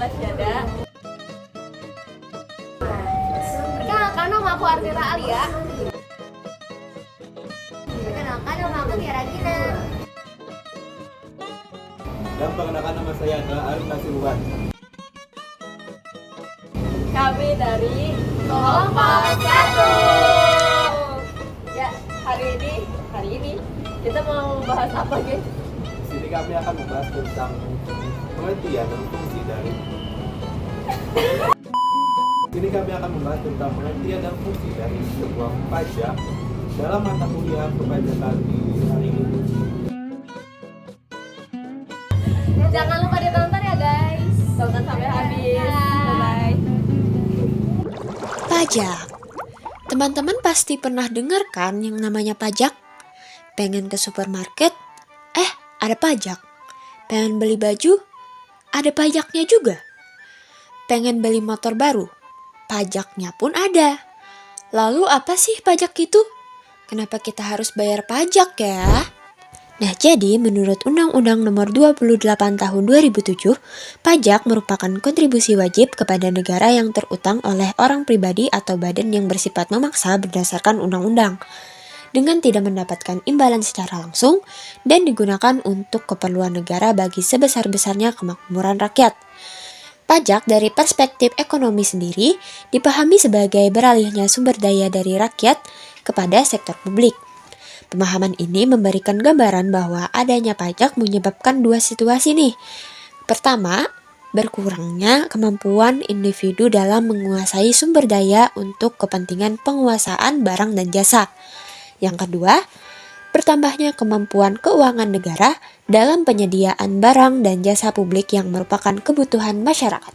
makasih ya, Da. Perkenalkan, nama aku Artira Alia. Perkenalkan, nama aku Tiara Gina. Dan perkenalkan, nama saya adalah Arif Nasiruban. Kami dari Kompas 1. Ya, hari ini kita mau bahas apa, guys? Di sini kami akan membahas tentang pengertian dan fungsi dari Di sini kami akan membahas tentang pengertian dan fungsi dari sebuah pajak dalam mata kuliah perpajakan di hari ini. Jangan lupa ditonton ya, guys. Tonton sampai habis. Bye-bye. Pajak. Teman-teman pasti pernah dengar kan yang namanya pajak? Pengen ke supermarket? Ada pajak. Pengen beli baju? Ada pajaknya juga. Pengen beli motor baru? Pajaknya pun ada. Lalu apa sih pajak itu? Kenapa kita harus bayar pajak ya? Nah, jadi menurut Undang-Undang Nomor 28 Tahun 2007, pajak merupakan kontribusi wajib kepada negara yang terutang oleh orang pribadi atau badan yang bersifat memaksa berdasarkan undang-undang, dengan tidak mendapatkan imbalan secara langsung dan digunakan untuk keperluan negara bagi sebesar-besarnya kemakmuran rakyat. Pajak dari perspektif ekonomi sendiri dipahami sebagai beralihnya sumber daya dari rakyat kepada sektor publik. Pemahaman ini memberikan gambaran bahwa adanya pajak menyebabkan dua situasi nih. Pertama, berkurangnya kemampuan individu dalam menguasai sumber daya untuk kepentingan penguasaan barang dan jasa. Yang kedua, bertambahnya kemampuan keuangan negara dalam penyediaan barang dan jasa publik yang merupakan kebutuhan masyarakat.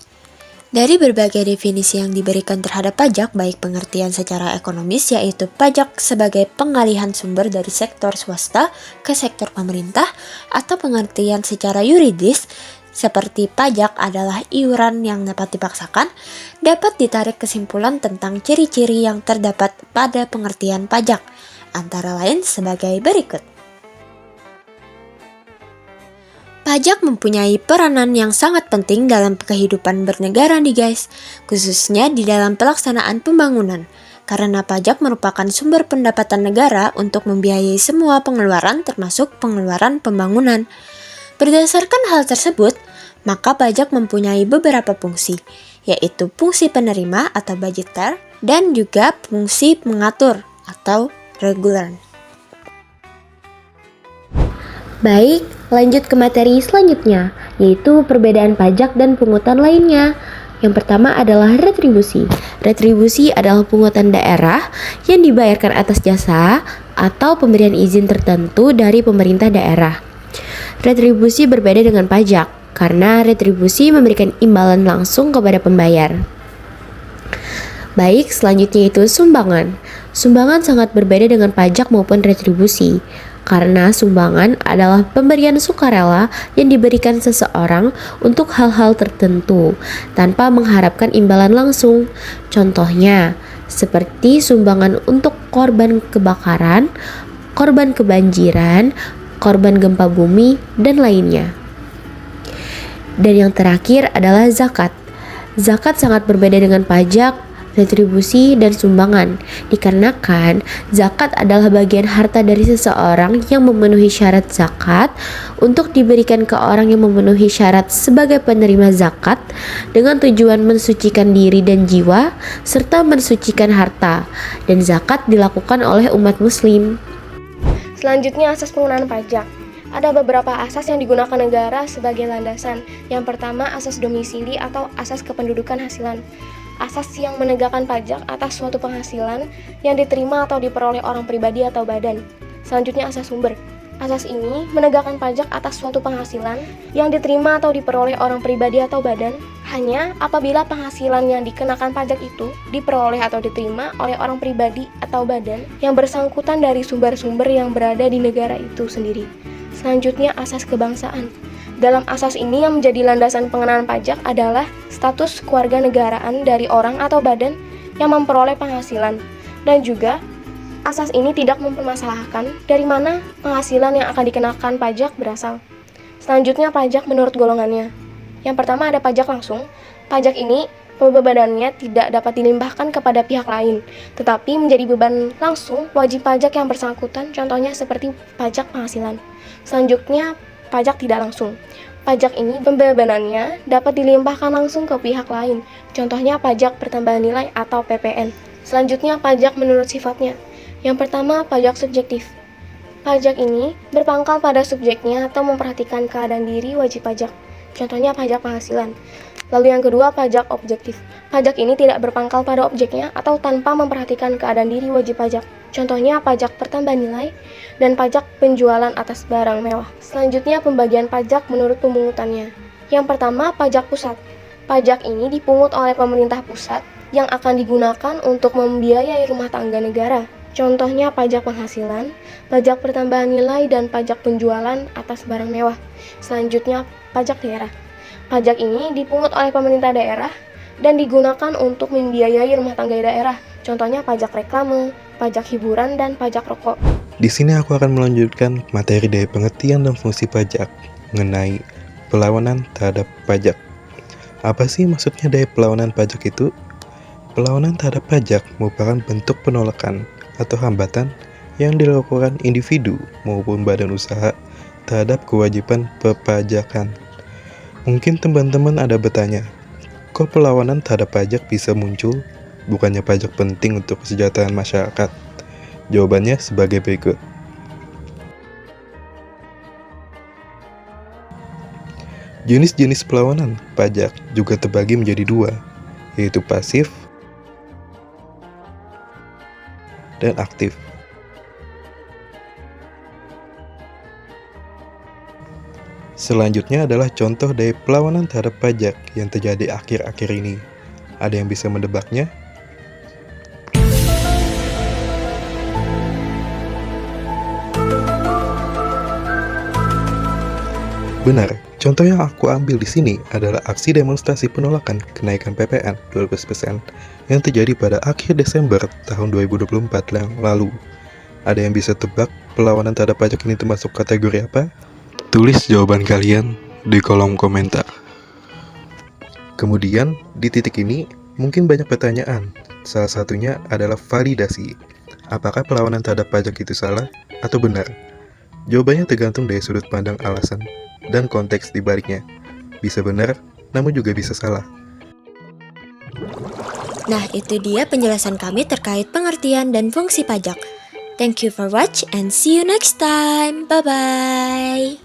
Dari berbagai definisi yang diberikan terhadap pajak, baik pengertian secara ekonomis yaitu pajak sebagai pengalihan sumber dari sektor swasta ke sektor pemerintah, atau pengertian secara yuridis seperti pajak adalah iuran yang dapat dipaksakan, dapat ditarik kesimpulan tentang ciri-ciri yang terdapat pada pengertian pajak, antara lain sebagai berikut. Pajak mempunyai peranan yang sangat penting dalam kehidupan bernegara nih guys, khususnya di dalam pelaksanaan pembangunan, karena pajak merupakan sumber pendapatan negara untuk membiayai semua pengeluaran termasuk pengeluaran pembangunan. Berdasarkan hal tersebut, maka pajak mempunyai beberapa fungsi, yaitu fungsi penerima atau budgeter dan juga fungsi pengatur atau regular. Baik, lanjut ke materi selanjutnya, yaitu perbedaan pajak dan pungutan lainnya. Yang pertama adalah retribusi. Retribusi adalah pungutan daerah yang dibayarkan atas jasa atau pemberian izin tertentu dari pemerintah daerah. Retribusi berbeda dengan pajak, karena retribusi memberikan imbalan langsung kepada pembayar. Baik, selanjutnya itu sumbangan. Sumbangan sangat berbeda dengan pajak maupun retribusi, karena sumbangan adalah pemberian sukarela yang diberikan seseorang untuk hal-hal tertentu tanpa mengharapkan imbalan langsung. Contohnya, seperti sumbangan untuk korban kebakaran, korban kebanjiran, korban gempa bumi, dan lainnya. Dan yang terakhir adalah zakat. Zakat sangat berbeda dengan pajak, retribusi, dan sumbangan, dikarenakan zakat adalah bagian harta dari seseorang yang memenuhi syarat zakat untuk diberikan ke orang yang memenuhi syarat sebagai penerima zakat dengan tujuan mensucikan diri dan jiwa serta mensucikan harta, dan zakat dilakukan oleh umat muslim. Selanjutnya, asas penggunaan pajak. Ada beberapa asas yang digunakan negara sebagai landasan. Yang pertama, asas domisili atau asas kependudukan hasilan. Asas yang menegakkan pajak atas suatu penghasilan yang diterima atau diperoleh orang pribadi atau badan. Selanjutnya, asas sumber. Asas ini menegakkan pajak atas suatu penghasilan yang diterima atau diperoleh orang pribadi atau badan hanya apabila penghasilan yang dikenakan pajak itu diperoleh atau diterima oleh orang pribadi atau badan yang bersangkutan dari sumber-sumber yang berada di negara itu sendiri. Selanjutnya, asas kebangsaan. Dalam asas ini yang menjadi landasan pengenaan pajak adalah status kewarganegaraan dari orang atau badan yang memperoleh penghasilan, dan juga asas ini tidak mempermasalahkan dari mana penghasilan yang akan dikenakan pajak berasal. Selanjutnya, pajak menurut golongannya. Yang pertama ada pajak langsung. Pajak ini pembebanannya tidak dapat dilimpahkan kepada pihak lain, tetapi menjadi beban langsung wajib pajak yang bersangkutan, contohnya seperti pajak penghasilan. Selanjutnya, pajak tidak langsung. Pajak ini pembebanannya dapat dilimpahkan langsung ke pihak lain, contohnya pajak pertambahan nilai atau PPN. Selanjutnya, pajak menurut sifatnya. Yang pertama, pajak subjektif. Pajak ini berpangkal pada subjeknya atau memperhatikan keadaan diri wajib pajak, contohnya pajak penghasilan. Lalu yang kedua, pajak objektif. Pajak ini tidak berpangkal pada objeknya atau tanpa memperhatikan keadaan diri wajib pajak, contohnya pajak pertambahan nilai dan pajak penjualan atas barang mewah. Selanjutnya, pembagian pajak menurut pemungutannya. Yang pertama, pajak pusat. Pajak ini dipungut oleh pemerintah pusat yang akan digunakan untuk membiayai rumah tangga negara. Contohnya pajak penghasilan, pajak pertambahan nilai, dan pajak penjualan atas barang mewah. Selanjutnya, pajak daerah. Pajak ini dipungut oleh pemerintah daerah dan digunakan untuk membiayai rumah tangga daerah. Contohnya pajak reklame, pajak hiburan, dan pajak rokok. Di sini aku akan melanjutkan materi dari pengertian dan fungsi pajak mengenai perlawanan terhadap pajak. Apa sih maksudnya dari perlawanan pajak itu? Perlawanan terhadap pajak merupakan bentuk penolakan atau hambatan yang dilakukan individu maupun badan usaha terhadap kewajiban perpajakan. Mungkin teman-teman ada bertanya, kok perlawanan terhadap pajak bisa muncul? Bukannya pajak penting untuk kesejahteraan masyarakat? Jawabannya sebagai berikut. Jenis-jenis perlawanan pajak juga terbagi menjadi dua, yaitu pasif dan aktif. Selanjutnya adalah contoh dari perlawanan terhadap pajak yang terjadi akhir-akhir ini. Ada yang bisa mendebaknya? Benar, contoh yang aku ambil di sini adalah aksi demonstrasi penolakan kenaikan PPN 12% yang terjadi pada akhir Desember tahun 2024 yang lalu. Ada yang bisa tebak perlawanan terhadap pajak ini termasuk kategori apa? Tulis jawaban kalian di kolom komentar. Kemudian, di titik ini mungkin banyak pertanyaan. Salah satunya adalah validasi. Apakah perlawanan terhadap pajak itu salah atau benar? Jawabannya tergantung dari sudut pandang alasan dan konteks di baliknya. Bisa benar, namun juga bisa salah. Nah, itu dia penjelasan kami terkait pengertian dan fungsi pajak. Thank you for watch and see you next time. Bye-bye.